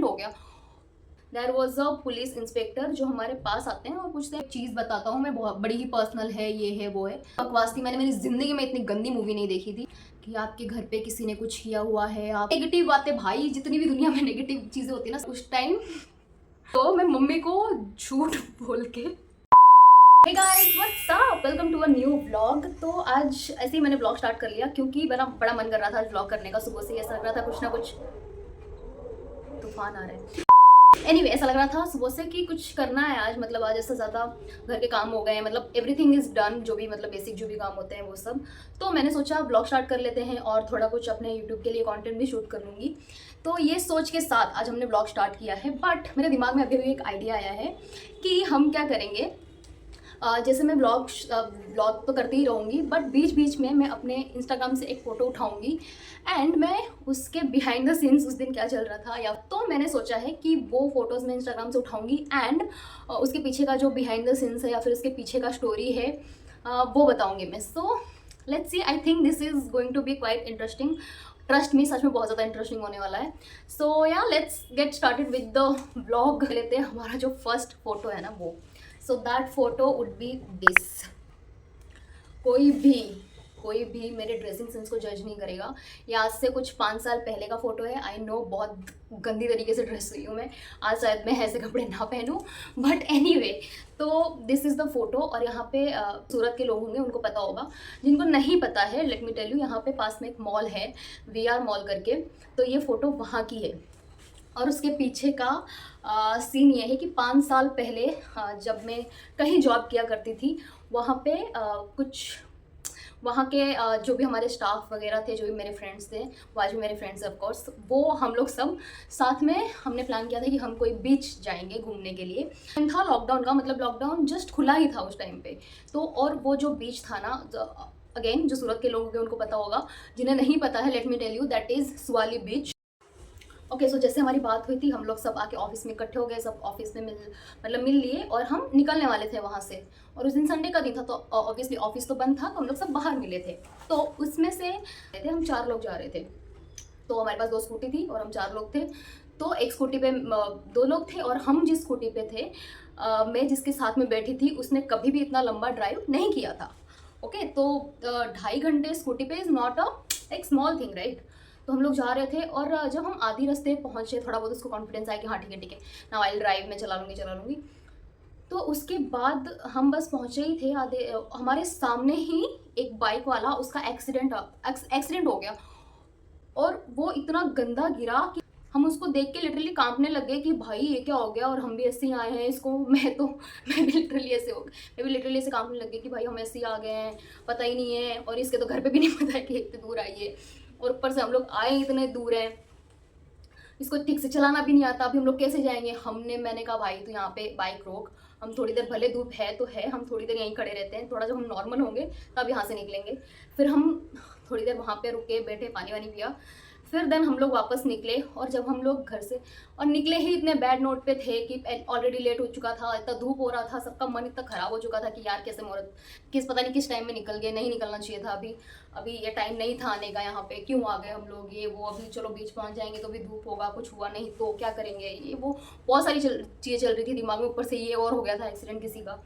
Accident हो गया। There was a police inspector जो हमारे पास आते हैं और पूछते हैं, चीज़ बताता हूँ मैं, बहुत बड़ी ही पर्सनल है, ये है वो है, बकवास थी। मैंने मेरी ज़िंदगी में इतनी गंदी मूवी नहीं देखी थी कि आपके घर पे किसी ने कुछ किया हुआ है, आप नेगेटिव बातें, भाई जितनी भी दुनिया में नेगेटिव चीज़ें होती है ना उस टाइम, तो मैं मम्मी को झूठ बोल के hey guys what's up, welcome to a new vlog. तो आज ऐसे ही मैंने व्लॉग स्टार्ट कर लिया क्योंकि मेरा बड़ा मन कर रहा था आज व्लॉग करने का। सुबह से ऐसा लग रहा था कुछ ना कुछ, तूफान आ रहा है। एनीवे ऐसा लग रहा था सुबह से कि कुछ करना है आज, मतलब आज ऐसा ज़्यादा घर के काम हो गए हैं, मतलब एवरीथिंग इज़ डन, जो भी मतलब बेसिक जो भी काम होते हैं वो सब। तो मैंने सोचा ब्लॉग स्टार्ट कर लेते हैं और थोड़ा कुछ अपने यूट्यूब के लिए कंटेंट भी शूट कर लूँगी। तो ये सोच के साथ आज हमने ब्लॉग स्टार्ट किया है। बट मेरे दिमाग में अभी भी एक आइडिया आया है कि हम क्या करेंगे। जैसे मैं ब्लॉग तो करती ही रहूँगी, बट बीच बीच में मैं अपने इंस्टाग्राम से एक फ़ोटो उठाऊँगी एंड मैं उसके बिहाइंड द सीन्स उस दिन क्या चल रहा था, या तो मैंने सोचा है कि वो फ़ोटोज़ मैं इंस्टाग्राम से उठाऊँगी एंड उसके पीछे का जो बिहाइंड द सीन्स है या फिर उसके पीछे का स्टोरी है वो बताऊँगी मैं। So let's see, I think this is going to be quite interesting. Trust me, सच में बहुत ज़्यादा इंटरेस्टिंग होने वाला है। So yeah let's get started with the vlog. लेते हैं हमारा जो फर्स्ट फोटो है ना वो। So that photo would be this. कोई भी मेरे ड्रेसिंग सेंस को जज नहीं करेगा। ये आज से कुछ 5 साल पहले का फोटो है। आई नो बहुत गंदी तरीके से ड्रेस हुई हूँ मैं, आज शायद मैं ऐसे कपड़े ना पहनूं, बट एनीवे तो दिस इज़ द फोटो। और यहाँ पे सूरत के लोग होंगे उनको पता होगा, जिनको नहीं पता है लेट मी टेल यू, यहाँ पे पास में एक मॉल है VR मॉल करके, तो ये फ़ोटो वहाँ की है। और उसके पीछे का सीन ये है कि 5 साल पहले जब मैं कहीं जॉब किया करती थी, वहाँ पे कुछ वहाँ के जो भी हमारे स्टाफ वगैरह थे, जो भी मेरे फ्रेंड्स थे, वो आज भी मेरे फ्रेंड्स ऑफ कोर्स, वो हम लोग सब साथ में हमने प्लान किया था कि हम कोई बीच जाएंगे घूमने के लिए। था लॉकडाउन का, मतलब लॉकडाउन जस्ट खुला ही था उस टाइम पे। तो और वो जो बीच था ना, अगेन जो सूरत के लोग होंगे उनको पता होगा, जिन्हें नहीं पता है let me tell you, that is Suvali beach. Okay so जैसे हमारी बात हुई थी, हम लोग सब आके ऑफिस में इकट्ठे हो गए, सब ऑफिस में मिल लिए और हम निकलने वाले थे वहाँ से। और उस दिन संडे का दिन था तो ऑब्वियसली ऑफिस तो बंद था, तो हम लोग सब बाहर मिले थे। तो उसमें से हम 4 लोग जा रहे थे। तो हमारे पास 2 स्कूटी थी और हम 4 लोग थे। तो एक स्कूटी पे 2 लोग थे और हम जिस स्कूटी पे थे, मैं जिसके साथ में बैठी थी उसने कभी भी इतना लंबा ड्राइव नहीं किया था। ओके तो 2.5 घंटे स्कूटी पे इज़ नॉट एक स्मॉल थिंग राइट। तो हम लोग जा रहे थे और जब हम आधी रास्ते पहुंचे, थोड़ा बहुत उसको कॉन्फिडेंस आया कि हाँ ठीक है ना, आई ड्राइव, मैं चला लूँगी। तो उसके बाद हम बस पहुंचे ही थे आधे, हमारे सामने ही एक बाइक वाला, उसका एक्सीडेंट हो गया। और वो इतना गंदा गिरा कि हम उसको देख के लिटरली कांपने लग गए कि भाई ये क्या हो गया, और हम भी ऐसे ही आए हैं इसको मैं भी लिटरली ऐसे हो गई, मैं भी लिटरली ऐसे कांपने लग गई कि भाई हम ऐसे ही आ गए हैं, पता ही नहीं है, और इसके तो घर पे भी नहीं पता है कि इतनी दूर आई है, और ऊपर से हम लोग आए इतने दूर हैं, इसको ठीक से चलाना भी नहीं आता, अभी हम लोग कैसे जाएंगे। मैंने कहा भाई तो यहाँ पे बाइक रोक, हम थोड़ी देर, भले धूप है तो है, हम थोड़ी देर यहीं खड़े रहते हैं, थोड़ा जब हम नॉर्मल होंगे तब यहाँ से निकलेंगे। फिर हम थोड़ी देर वहाँ पे रुके, बैठे, पानी वानी पिया, फिर देन हम लोग वापस निकले। और जब हम लोग घर से और निकले ही इतने बैड नोट पे थे कि ऑलरेडी लेट हो चुका था, इतना धूप हो रहा था, सबका मन इतना ख़राब हो चुका था कि यार कैसे मुहूर्त, पता नहीं किस टाइम में निकल गए, नहीं निकलना चाहिए था, अभी ये टाइम नहीं था आने का, यहाँ पे क्यों आ गए हम लोग, ये वो, अभी चलो बीच पहुँच जाएंगे तो भी धूप होगा, कुछ हुआ नहीं तो क्या करेंगे, ये वो बहुत सारी चीज़ें चल रही थी दिमाग में, ऊपर से ये और हो गया था एक्सीडेंट किसी का।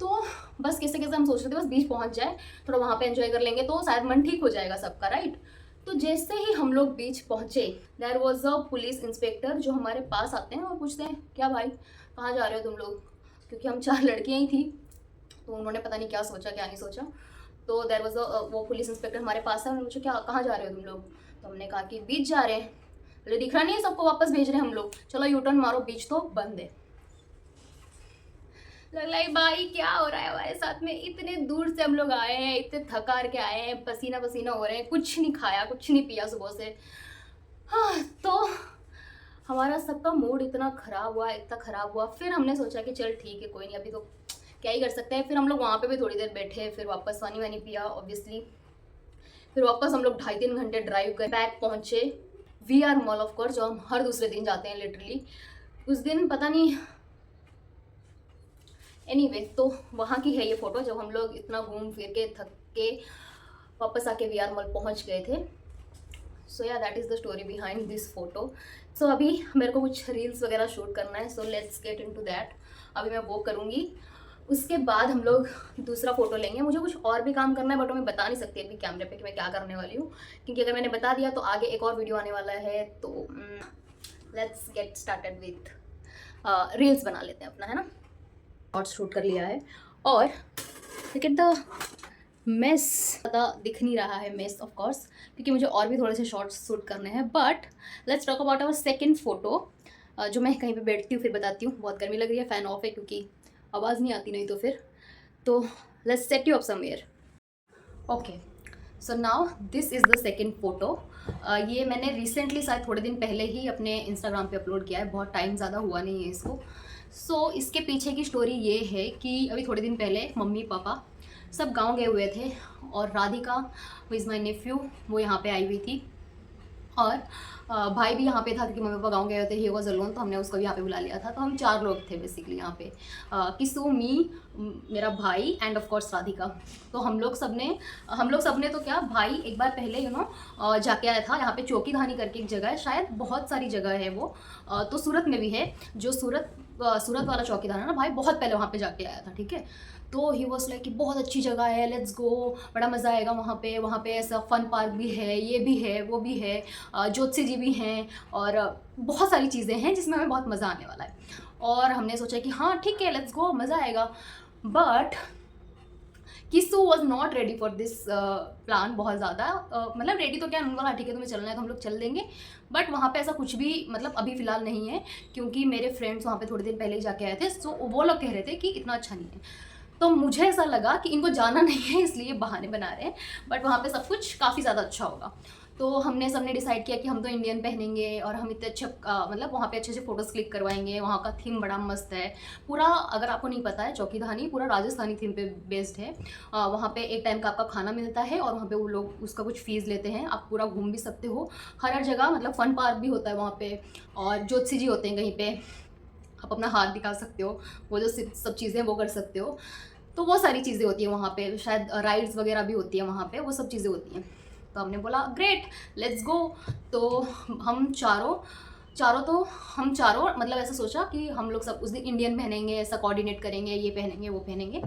तो बस कैसे कैसे हम सोच रहे थे बस बीच पहुंच जाए, थोड़ा वहाँ पे एंजॉय कर लेंगे तो शायद मन ठीक हो जाएगा सबका, राइट। तो जैसे ही हम लोग बीच पहुंचे, there was a police inspector जो हमारे पास आते हैं और पूछते हैं, क्या भाई कहाँ जा रहे हो तुम लोग, क्योंकि हम 4 लड़कियाँ ही थी, तो उन्होंने पता नहीं क्या सोचा क्या नहीं सोचा। तो देयर वॉज वो पुलिस इंस्पेक्टर हमारे पास है, उन्होंने पूछा क्या कहाँ जा रहे हो तुम लोग, तो हमने कहा कि बीच जा रहे हैं। बोले दिख रहा नहीं है सबको, वापस भेज रहे हैं हम लोग, चलो यू टर्न मारो, बीच तो बंद है। लग रहा है भाई क्या हो रहा है हमारे साथ में, इतने दूर से हम लोग आए हैं, इतने थकार के आए हैं, पसीना पसीना हो रहे हैं, कुछ नहीं खाया कुछ नहीं पिया सुबह से। हाँ तो हमारा सबका मूड इतना ख़राब हुआ, इतना ख़राब हुआ। फिर हमने सोचा कि चल ठीक है कोई नहीं, अभी तो क्या ही कर सकते हैं। फिर हम लोग वहाँ पे भी थोड़ी देर बैठे, फिर वापस पानी वानी पिया ऑब्वियसली, फिर वापस हम लोग 2.5-3 घंटे ड्राइव कर बैक पहुँचे VR मॉल ऑफ कोर्स, जो हम हर दूसरे दिन जाते हैं लिटरली। उस दिन पता नहीं, एनीवे तो वहाँ की है ये फ़ोटो, जब हम लोग इतना घूम फिर के थक के वापस आके VR मॉल पहुँच गए थे। So yeah that is the story behind this photo. So अभी मेरे को कुछ रील्स वगैरह शूट करना है, so let's get into that. अभी मैं वो करूँगी, उसके बाद हम लोग दूसरा फोटो लेंगे। मुझे कुछ और भी काम करना है बट मैं बता नहीं सकती अभी कैमरे पे कि मैं क्या करने वाली हूँ, क्योंकि अगर मैंने बता दिया तो आगे एक और वीडियो आने वाला है। तो let's get started with reels बना लेते हैं अपना, है ना। शॉर्ट्स शूट कर लिया है और लुक एट द मेस। ज़्यादा दिख नहीं रहा है मेस ऑफ कोर्स, क्योंकि मुझे और भी थोड़े से शॉर्ट्स शूट करने हैं। But let's talk about our second photo, जो मैं कहीं पे बैठती हूँ फिर बताती हूँ। बहुत गर्मी लग रही है, फ़ैन ऑफ है क्योंकि आवाज़ नहीं आती नहीं तो फिर। तो let's set you up somewhere. Okay, so now this is the second photo. ये मैंने रिसेंटली शायद थोड़े दिन पहले ही अपने इंस्टाग्राम पे अपलोड किया है, बहुत टाइम ज़्यादा हुआ नहीं है इसको। सो इसके पीछे की स्टोरी ये है कि अभी थोड़े दिन पहले मम्मी पापा सब गांव गए हुए थे और Radhika who is my nephew वो यहाँ पे आई हुई थी। और भाई भी यहाँ पे था क्योंकि मम्मी पापा गाँव गए होते, ही वॉज अलोन, तो हमने उसको भी यहाँ पे बुला लिया था। तो हम 4 लोग थे बेसिकली यहाँ पे, किसू, मी, मेरा भाई एंड ऑफ कोर्स राधिका। तो हम लोग सब ने तो क्या, भाई एक बार पहले जाके आया था यहाँ पे चौकीधानी करके एक जगह है, शायद बहुत सारी जगह है वो, तो सूरत में भी है। जो सूरत वाला चौकीदार है ना, भाई बहुत पहले वहाँ पे जाके आया था, ठीक है। तो ही वॉज लाइक कि बहुत अच्छी जगह है, लेट्स गो, बड़ा मज़ा आएगा वहाँ पे ऐसा फन पार्क भी है, ये भी है, वो भी है, ज्योतिषी जी भी हैं और बहुत सारी चीज़ें हैं जिसमें हमें बहुत मज़ा आने वाला है। और हमने सोचा कि हाँ ठीक है, लेट्स गो, मज़ा आएगा। बट किसू was not ready for this plan बहुत ज़्यादा, मतलब रेडी तो क्या, उन्होंने बोला ठीक है तुम्हें चलना है तो हम लोग चल देंगे। बट वहाँ पे ऐसा कुछ भी मतलब अभी फ़िलहाल नहीं है, क्योंकि मेरे फ्रेंड्स वहाँ पे थोड़े दिन पहले ही जाके आए थे। सो वो लोग कह रहे थे कि इतना अच्छा नहीं है। तो मुझे ऐसा लगा कि इनको जाना नहीं है इसलिए बहाने बना रहे हैं, बट वहाँ पे सब कुछ काफ़ी ज़्यादा अच्छा होगा। तो सबने डिसाइड किया कि हम तो इंडियन पहनेंगे और हम इतने अच्छे मतलब वहाँ पे अच्छे अच्छे फ़ोटोज़ क्लिक करवाएंगे। वहाँ का थीम बड़ा मस्त है पूरा, अगर आपको नहीं पता है चौकीधानी पूरा राजस्थानी थीम पे बेस्ड है। वहाँ पे एक टाइम का आपका खाना मिलता है और वहाँ पे वो लोग उसका कुछ फ़ीस लेते हैं, आप पूरा घूम भी सकते हो हर जगह, मतलब फ़न पार्क भी होता है वहाँ पे, और ज्योतिषी जी होते हैं कहीं पे, आप अपना हाथ दिखा सकते हो, वो जो सब चीज़ें वो कर सकते हो। तो वो सारी चीज़ें होती हैं वहाँ पे, शायद राइड्स वगैरह भी होती हैं वहाँ पे, वो सब चीज़ें होती हैं। तो हमने बोला ग्रेट, लेट्स गो। तो हम चारों मतलब ऐसा सोचा कि हम लोग सब उस दिन इंडियन पहनेंगे, ऐसा कोऑर्डिनेट करेंगे, ये पहनेंगे वो पहनेंगे।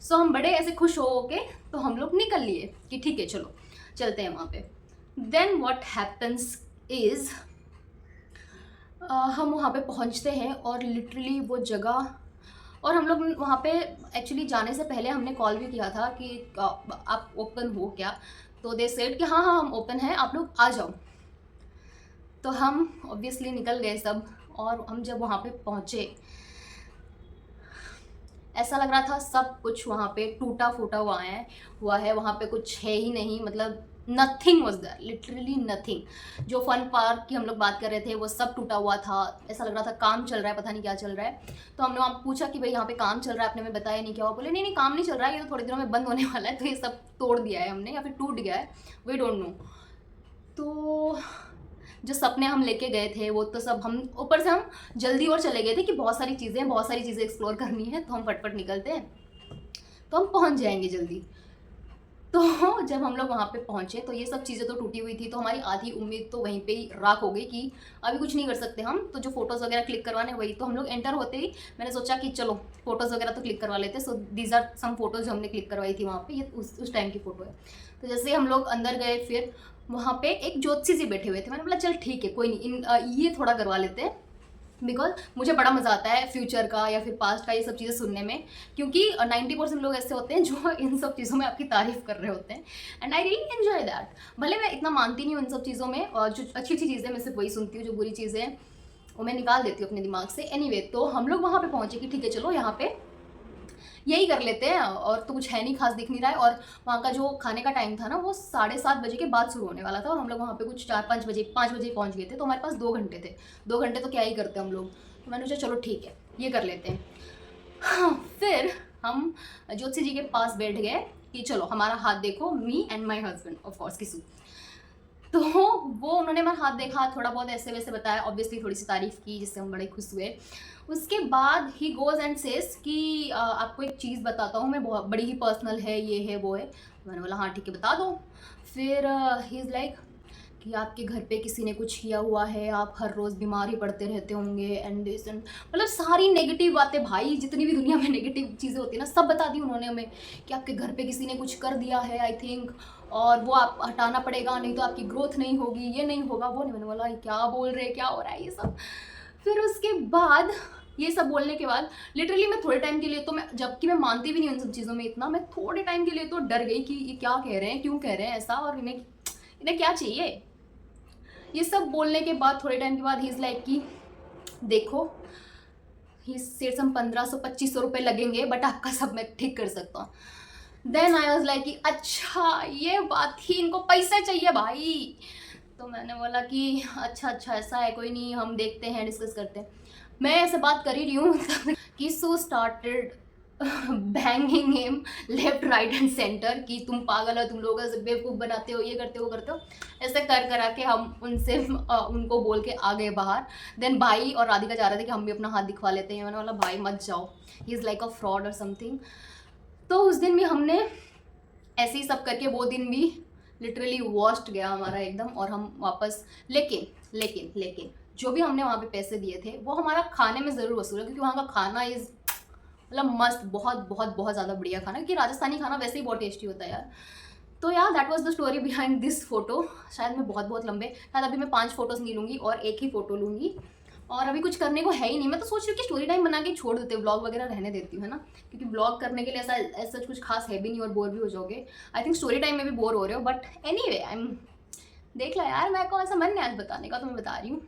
सो हम बड़े ऐसे खुश हो के तो हम लोग निकल लिए कि ठीक है चलो चलते हैं वहाँ पे। देन व्हाट हैपन्स इज़ हम वहाँ पे पहुँचते हैं और लिटरली वो जगह, और हम लोग वहाँ पे एक्चुअली जाने से पहले हमने कॉल भी किया था कि आप ओपन हो क्या, तो दे सेड कि हाँ हाँ हम ओपन हैं, आप लोग आ जाओ। तो हम ऑब्वियसली निकल गए सब, और हम जब वहाँ पे पहुँचे ऐसा लग रहा था सब कुछ वहाँ पे टूटा फूटा हुआ है, वहाँ पे कुछ है ही नहीं, मतलब nothing was there, literally nothing. जो फन पार्क की हम लोग बात कर रहे थे वो सब टूटा हुआ था, ऐसा लग रहा था काम चल रहा है, पता नहीं क्या चल रहा है। तो हमने वहाँ पूछा कि भाई यहाँ पे काम चल रहा है, आपने हमें बताया नहीं क्या हुआ, बोले नहीं नहीं काम नहीं चल रहा है, ये तो थोड़े दिनों में बंद होने वाला है, तो ये सब तोड़ दिया है हमने या फिर टूट गया है, वी डोंट नो। तो जो सपने हम लेके गए थे वो तो सब, हम ऊपर से हम जल्दी और चले गए थे कि बहुत सारी चीज़ें एक्सप्लोर करनी है, तो हम फटफट निकलते हैं तो हम पहुंच जाएंगे जल्दी। तो जब हम लोग वहाँ पे पहुँचे तो ये सब चीज़ें तो टूटी हुई थी, तो हमारी आधी उम्मीद तो वहीं पे ही राख हो गई कि अभी कुछ नहीं कर सकते हम, तो जो फोटोज़ वगैरह क्लिक करवाने वही। तो हम लोग एंटर होते ही मैंने सोचा कि चलो फोटोज़ वगैरह तो क्लिक करवा लेते। So these are some photos जो हमने क्लिक करवाई थी वहाँ पे, ये उस टाइम की फ़ोटो है। तो जैसे हम लोग अंदर गए, फिर वहाँ पे एक ज्योतिषी जी बैठे हुए थे, मैंने बोला चल ठीक है कोई नहीं, ये थोड़ा करवा लेते हैं, बिकॉज मुझे बड़ा मज़ा आता है फ्यूचर का या फिर पास्ट का ये सब चीज़ें सुनने में, क्योंकि 90% लोग ऐसे होते हैं जो इन सब चीज़ों में आपकी तारीफ कर रहे होते हैं, and I really enjoy that. भले मैं इतना मानती नहीं हूँ इन सब चीज़ों में, और जो अच्छी अच्छी चीज़ें मैं सिर्फ वही सुनती हूँ, जो बुरी चीज़ें वो मैं निकाल देती हूँ अपने दिमाग से। एनीवे, तो हम लोग वहाँ पे पहुँचे कि ठीक है चलो यहाँ पे यही कर लेते हैं, और तो कुछ है नहीं खास दिख नहीं रहा है। और वहाँ का जो खाने का टाइम था ना वो 7:30 बजे के बाद शुरू होने वाला था, और हम लोग वहाँ पे कुछ 5 बजे पहुँच गए थे, तो हमारे पास 2 घंटे थे। 2 घंटे तो क्या ही करते हम लोग, तो मैंने सोचा चलो ठीक है ये कर लेते हैं। हाँ, फिर हम ज्योतिषी जी के पास बैठ गए कि चलो हमारा हाथ देखो, me and my husband of course किसू। तो वो उन्होंने मेरा हाथ देखा, थोड़ा बहुत ऐसे वैसे बताया, ऑब्वियसली थोड़ी सी तारीफ़ की जिससे हम बड़े खुश हुए। उसके बाद ही गोज़ एंड सेज कि आपको एक चीज़ बताता हूँ मैं, बहुत बड़ी ही पर्सनल है, ये है वो है। मैंने बोला हाँ ठीक है बता दो। फिर ही इज़ लाइक कि आपके घर पे किसी ने कुछ किया हुआ है, आप हर रोज़ बीमार ही पड़ते रहते होंगे एंड दिस एंड मतलब सारी नेगेटिव बातें भाई, जितनी भी दुनिया में नेगेटिव चीज़ें होती है ना, सब बता दी उन्होंने हमें कि आपके घर पे किसी ने कुछ कर दिया है आई थिंक, और वो आप हटाना पड़ेगा, नहीं तो आपकी ग्रोथ नहीं होगी, ये नहीं होगा, वो नहीं। मैंने बोला क्या बोल रहे, क्या हो रहा है ये सब। फिर उसके बाद ये सब बोलने के बाद लिटरली मैं थोड़े टाइम के लिए तो मैं, जबकि मैं मानती भी नहीं उन सब चीज़ों में इतना, मैं थोड़े टाइम के लिए तो डर गई कि ये क्या कह रहे हैं, क्यों कह रहे हैं ऐसा, और इन्हें क्या चाहिए। ये सब बोलने के बाद थोड़े टाइम के बाद ही इज़ लाइक कि देखो, ही सेड सम 1500-2500 रुपये लगेंगे बट आपका सब मैं ठीक कर सकता हूँ। देन आई वॉज लाइक कि अच्छा ये बात थी, इनको पैसे चाहिए भाई। तो मैंने बोला कि अच्छा ऐसा है, कोई नहीं, हम देखते हैं, डिस्कस करते हैं। मैं ऐसे बात कर ही रही हूँ कि so started banging him left right and centre कि तुम पागल हो, तुम लोग ऐसे बेवकूफ़ बनाते हो, ये करते हो वो करते हो, ऐसे कर करा के हम उनको बोल के आ गए बाहर। देन भाई और राधिका चाह रहे थे कि हम भी अपना हाथ दिखवा लेते हैं। मैंने बोला भाई मत जाओ, he is like a fraud और समथिंग। तो उस दिन भी हमने ऐसे ही सब करके, वो दिन भी लिटरली वॉस्ट गया हमारा एकदम, और हम वापस लेकिन जो भी हमने वहाँ पे पैसे दिए थे वो हमारा खाने में ज़रूर वसूल है, क्योंकि वहाँ का खाना इज़ मतलब मस्त, बहुत ज़्यादा बढ़िया खाना, क्योंकि राजस्थानी खाना वैसे ही बहुत टेस्टी होता है यार। तो यार that was the story behind this photo. शायद मैं बहुत लंबे, शायद अभी मैं 5 फोटोज़ नहीं लूँगी और एक ही फ़ोटो लूँगी, और अभी कुछ करने को है ही नहीं। मैं तो सोच रही हूँ कि स्टोरी टाइम बना के छोड़ देते, व्लॉग वगैरह रहने देती हूँ, है ना, क्योंकि व्लॉग करने के लिए ऐसा कुछ खास है भी नहीं और बोर भी हो जाओगे। आई थिंक स्टोरी टाइम में भी बोर हो रहे हो, बट एनीवे आई एम, देख लो यार, मेरे को ऐसा मन नहीं आज बताने का, तो मैं बता रही हूँ।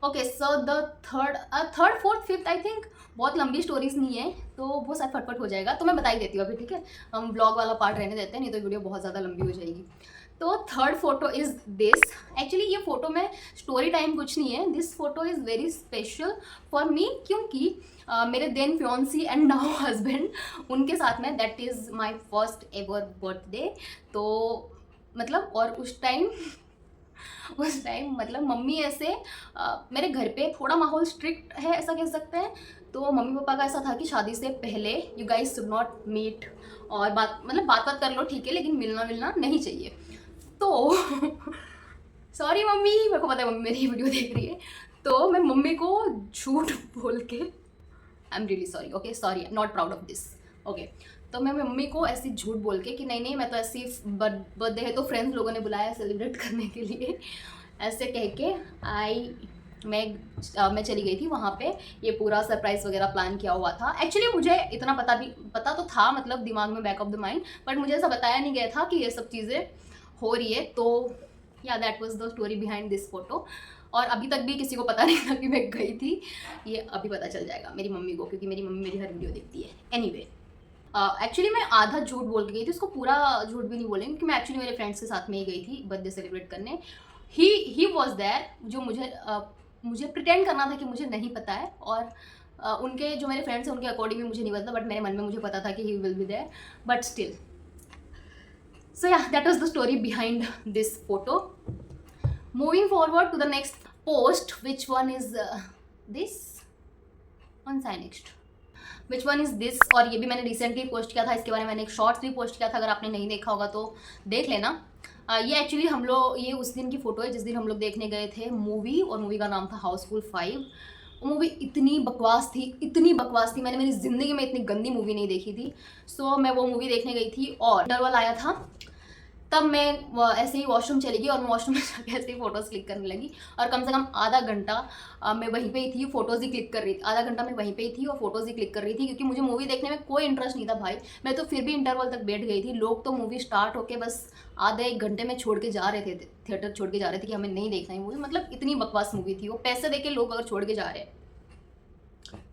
Okay so the third fourth fifth I think बहुत लंबी स्टोरीज नहीं है, तो वो शायद फटफट हो जाएगा, तो मैं बता ही देती हूँ अभी, ठीक है। हम ब्लॉग वाला पार्ट रहने देते हैं, नहीं तो वीडियो बहुत ज़्यादा लंबी हो जाएगी। तो third photo is this. Actually ये फोटो में स्टोरी टाइम कुछ नहीं है, this photo is very special for me, क्योंकि मेरे then fiancee and now husband, उनके साथ में, that is my first ever birthday. तो मतलब, और उस टाइम मतलब मम्मी ऐसे मेरे घर पे थोड़ा माहौल स्ट्रिक्ट है ऐसा कह सकते हैं। तो मम्मी पापा का ऐसा था कि शादी से पहले you guys should not meet, और बात कर लो ठीक है, लेकिन मिलना नहीं चाहिए। तो सॉरी मम्मी, मेरे को पता है मम्मी मेरी वीडियो देख रही है, तो मैं मम्मी को झूठ बोल के, I am really sorry, okay sorry, not proud of this, okay. तो मैं मम्मी को ऐसी झूठ बोल के कि नहीं मैं तो ऐसी बर्थडे है तो फ्रेंड्स लोगों ने बुलाया सेलिब्रेट करने के लिए, ऐसे कह के मैं चली गई थी वहाँ पे। ये पूरा सरप्राइज़ वगैरह प्लान किया हुआ था। एक्चुअली मुझे इतना पता तो था, मतलब दिमाग में back of the mind, but मुझे ऐसा बताया नहीं गया था कि ये सब चीज़ें हो रही है। तो या that was the story behind this photo. और अभी तक भी किसी को पता नहीं था कि मैं गई थी, ये अभी पता चल जाएगा मेरी मम्मी को, क्योंकि मेरी मम्मी मेरी हर वीडियो देखती है। एनीवे एक्चुअली मैं आधा झूठ बोल के गई थी, उसको पूरा झूठ भी नहीं बोलेंगे, क्योंकि मैं एक्चुअली मेरे फ्रेंड्स के साथ में ही गई थी बर्थडे सेलिब्रेट करने। ही वॉज देयर, जो मुझे प्रिटेंड करना था कि मुझे नहीं पता है, और उनके जो मेरे फ्रेंड्स हैं उनके अकॉर्डिंग भी मुझे नहीं पता, बट मेरे मन में मुझे पता था कि he will be there, but still. So yeah that was the story behind this photo. Moving forward to the next post, which one is this, one side next, which one is this. और ये भी मैंने recently post किया था, इसके बारे में मैंने एक शॉर्ट्स भी पोस्ट किया था, अगर आपने नहीं देखा होगा तो देख लेना। ये एक्चुअली हम लोग, ये उस दिन की फ़ोटो है जिस दिन हम लोग देखने गए थे मूवी, और मूवी का नाम था हाउसफुल 5। वो मूवी इतनी बकवास थी, मैंने मेरी ज़िंदगी में इतनी गंदी मूवी नहीं देखी थी। सो मैं वो मूवी देखने गई थी, और इंटरवल आया था, तब मैं ऐसे ही वॉशरूम चली गई, और मैं वॉशरूम में जाकर ऐसे ही फ़ोटोज़ क्लिक करने लगी, और कम से कम आधा घंटा मैं वहीं पे ही थी, फ़ोटोज़ ही क्लिक कर रही थी। आधा घंटा मैं वहीं पे ही थी और फ़ोटोज़ ही क्लिक कर रही थी, क्योंकि मुझे मूवी देखने में कोई इंटरेस्ट नहीं था भाई। मैं तो फिर भी इंटरवल तक बैठ गई थी। लोग तो मूवी स्टार्ट होकर बस आधे एक घंटे में छोड़ के जा रहे थे, थिएटर छोड़ के जा रहे थे कि हमें नहीं देखना है मूवी। मतलब इतनी बकवास मूवी थी वो, पैसे दे के लोग अगर छोड़ के जा रहे हैं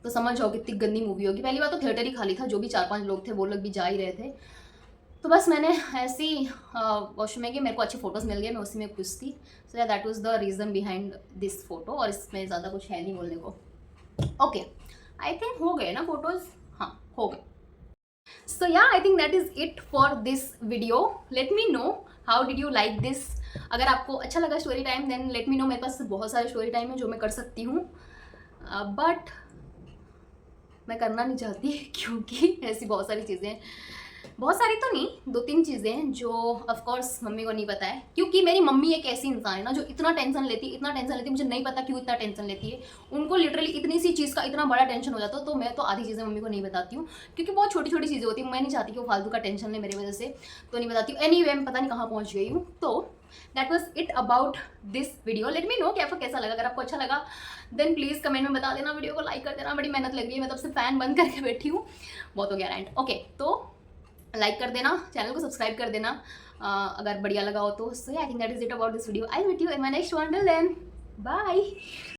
तो समझ जाओ कितनी गंदी मूवी होगी। पहली बार तो थिएटर ही खाली था, जो भी 4-5 लोग थे वो लोग भी जा ही रहे थे। तो बस मैंने ऐसे ही वॉशरूम में गई, मेरे को अच्छी फ़ोटोज़ मिल गए, मैं उसी में खुश थी। सो yeah that was the reason behind this photo, और इसमें ज़्यादा कुछ है नहीं बोलने को। ओके आई थिंक हो गए ना फोटोज़, हाँ हो गए। So yeah I think that is it for this video. Let me know how did you like this. अगर आपको अच्छा लगा story time, then let me know. मेरे पास बहुत सारे स्टोरी टाइम है जो मैं कर सकती हूँ, बट मैं करना नहीं चाहती क्योंकि ऐसी बहुत सारी चीज़ें बहुत सारी तो नहीं, 2-3 चीज़ें हैं जो ऑफ कोर्स मम्मी को नहीं पता है, क्योंकि मेरी मम्मी एक ऐसी इंसान है ना जो इतना टेंशन लेती, मुझे नहीं पता क्यों इतना टेंशन लेती है। उनको लिटरली इतनी सी चीज़ का इतना बड़ा टेंशन हो जाता है, तो मैं तो आधी चीज़ें मम्मी को नहीं बताती हूँ, क्योंकि बहुत छोटी-छोटी चीज़ें होती हैं, मैं नहीं चाहती कि वो फालतू का टेंशन ले मेरी वजह से, तो नहीं बताती हूँ। एनीवे मैं पता नहीं कहाँ पहुँच गई हूँ। तो that was it about this video. Let me no कि आपको कैसा लगा। अगर आपको अच्छा लगा देन प्लीज़ कमेंट में बता देना, वीडियो को लाइक कर देना। बड़ी मेहनत लग रही है, मैं तब से फ़ैन बंद करके बैठी हूँ, बहुत हो गया रैंट। ओके, तो लाइक कर देना, चैनल को सब्सक्राइब कर देना अगर बढ़िया लगा हो तो। So I think that is it about this video. I meet you in my next one. Till then bye.